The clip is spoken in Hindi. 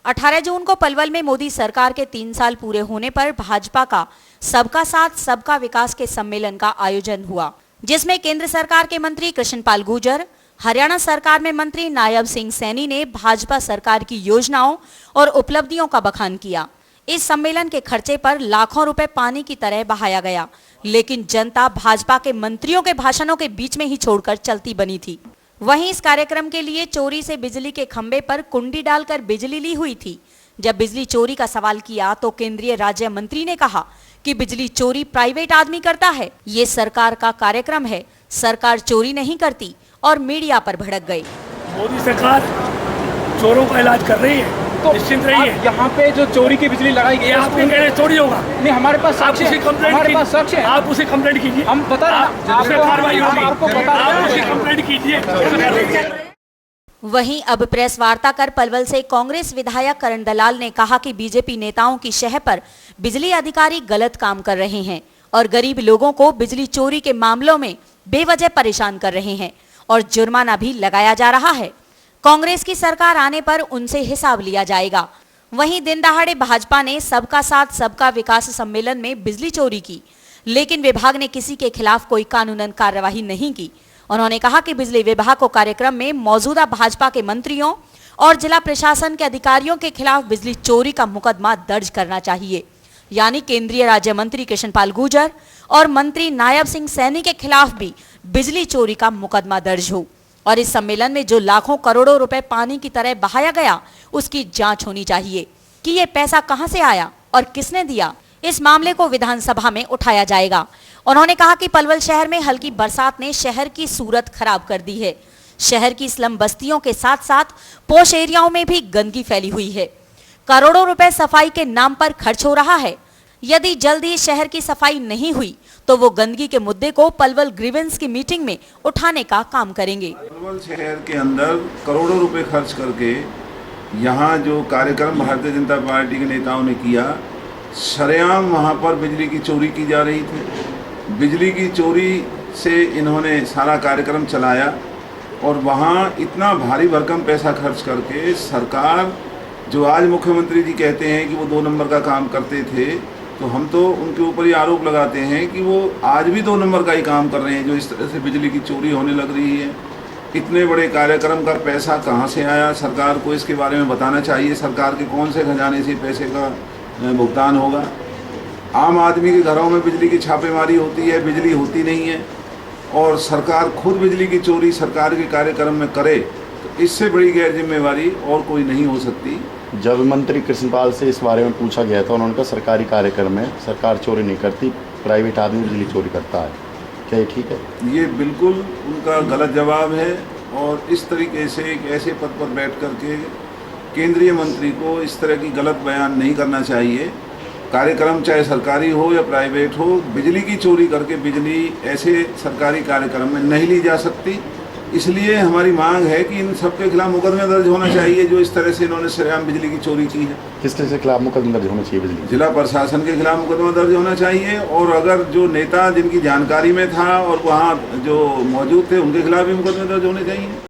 18 जून को पलवल में मोदी सरकार के 3 साल पूरे होने पर भाजपा का सबका साथ सबका विकास के सम्मेलन का आयोजन हुआ, जिसमें केंद्र सरकार के मंत्री कृष्णपाल गुर्जर, हरियाणा सरकार में मंत्री नायब सिंह सैनी ने भाजपा सरकार की योजनाओं और उपलब्धियों का बखान किया। इस सम्मेलन के खर्चे पर लाखों रुपए पानी की तरह बहाया गया, लेकिन जनता भाजपा के मंत्रियों के भाषणों के बीच में ही छोड़कर चलती बनी थी। वहीं इस कार्यक्रम के लिए चोरी से बिजली के खंभे पर कुंडी डालकर बिजली ली हुई थी। जब बिजली चोरी का सवाल किया तो केंद्रीय राज्य मंत्री ने कहा कि बिजली चोरी प्राइवेट आदमी करता है, ये सरकार का कार्यक्रम है, सरकार चोरी नहीं करती, और मीडिया पर भड़क गए। मोदी सरकार चोरों का इलाज कर रही है, तो निश्चिंत रहिए। यहाँ पे जो चोरी की बिजली लगाई गई है, आप कह रहे चोरी होगा? नहीं, हमारे पास साक्ष्य है, हमारे पास साक्ष्य है। आप उसे कंप्लेंट कीजिए, हम बता रहे हैं, आपको कार्रवाई होगी, आपको बता आप उसे कंप्लेंट कीजिए। वहीं अब प्रेस वार्ता कर पलवल से कांग्रेस विधायक करण दलाल ने कहा कि बीजेपी नेताओं की शह पर बिजली अधिकारी गलत काम कर रहे हैं और गरीब लोगों को बिजली चोरी के मामलों में बेवजह परेशान कर रहे हैं और जुर्माना भी लगाया जा रहा है। कांग्रेस की सरकार आने पर उनसे हिसाब लिया जाएगा। वहीं दिन दहाड़े भाजपा ने सबका साथ सबका विकास सम्मेलन में बिजली चोरी की, लेकिन विभाग ने किसी के खिलाफ कोई कानूनन कार्यवाही नहीं की। उन्होंने कहा कि बिजली विभाग को कार्यक्रम में मौजूदा भाजपा के मंत्रियों और जिला प्रशासन के अधिकारियों के खिलाफ बिजली चोरी का मुकदमा दर्ज करना चाहिए, यानी केंद्रीय राज्य मंत्री कृष्णपाल गुर्जर और मंत्री नायब सिंह सैनी के खिलाफ भी बिजली चोरी का मुकदमा दर्ज हो और इस सम्मेलन में जो लाखों करोड़ों रुपए पानी की तरह बहाया गया उसकी जांच होनी चाहिए कि ये पैसा कहां से आया और किसने दिया। इस मामले को विधानसभा में उठाया जाएगा। उन्होंने कहा कि पलवल शहर में हल्की बरसात ने शहर की सूरत खराब कर दी है। शहर की स्लम बस्तियों के साथ साथ पोश एरियाओं में भी गंदगी फैली हुई है। करोड़ों रुपए सफाई के नाम पर खर्च हो रहा है। यदि जल्द ही शहर की सफाई नहीं हुई तो वो गंदगी के मुद्दे को पलवल ग्रीवेंस की मीटिंग में उठाने का काम करेंगे। पलवल शहर के अंदर करोड़ों रुपए खर्च करके यहाँ जो कार्यक्रम भारतीय जनता पार्टी के नेताओं ने किया, सरेआम वहाँ पर बिजली की चोरी की जा रही थी। बिजली की चोरी से इन्होंने सारा कार्यक्रम चलाया और वहाँ इतना भारी भरकम पैसा खर्च करके सरकार, जो आज मुख्यमंत्री जी कहते हैं कि वो 2 नंबर का काम करते थे, तो हम तो उनके ऊपर ये आरोप लगाते हैं कि वो आज भी 2 नंबर का ही काम कर रहे हैं, जो इस तरह से बिजली की चोरी होने लग रही है। इतने बड़े कार्यक्रम का पैसा कहाँ से आया, सरकार को इसके बारे में बताना चाहिए। सरकार के कौन से खजाने से पैसे का भुगतान होगा? आम आदमी के घरों में बिजली की छापेमारी होती है, बिजली होती नहीं है, और सरकार खुद बिजली की चोरी सरकार के कार्यक्रम में करे, तो इससे बड़ी गैर जिम्मेवारी और कोई नहीं हो सकती। जब मंत्री कृष्णपाल से इस बारे में पूछा गया था, उन्होंने कहा सरकारी कार्यक्रम में सरकार चोरी नहीं करती, प्राइवेट आदमी बिजली चोरी करता है। क्या ये ठीक है? ये बिल्कुल उनका गलत जवाब है और इस तरीके से एक ऐसे पद पर बैठ करके केंद्रीय मंत्री को इस तरह की गलत बयान नहीं करना चाहिए। कार्यक्रम चाहे सरकारी हो या प्राइवेट हो, बिजली की चोरी करके बिजली ऐसे सरकारी कार्यक्रम में नहीं ली जा सकती। इसलिए हमारी मांग है कि इन सबके खिलाफ मुकदमा दर्ज होना चाहिए जो इस तरह से इन्होंने सरेआम बिजली की चोरी की है। किसके से खिलाफ मुकदमा दर्ज होना चाहिए? बिजली जिला प्रशासन के खिलाफ मुकदमा दर्ज होना चाहिए, और अगर जो नेता जिनकी जानकारी में था और वहाँ जो मौजूद थे उनके खिलाफ भी मुकदमा दर्ज होने चाहिए।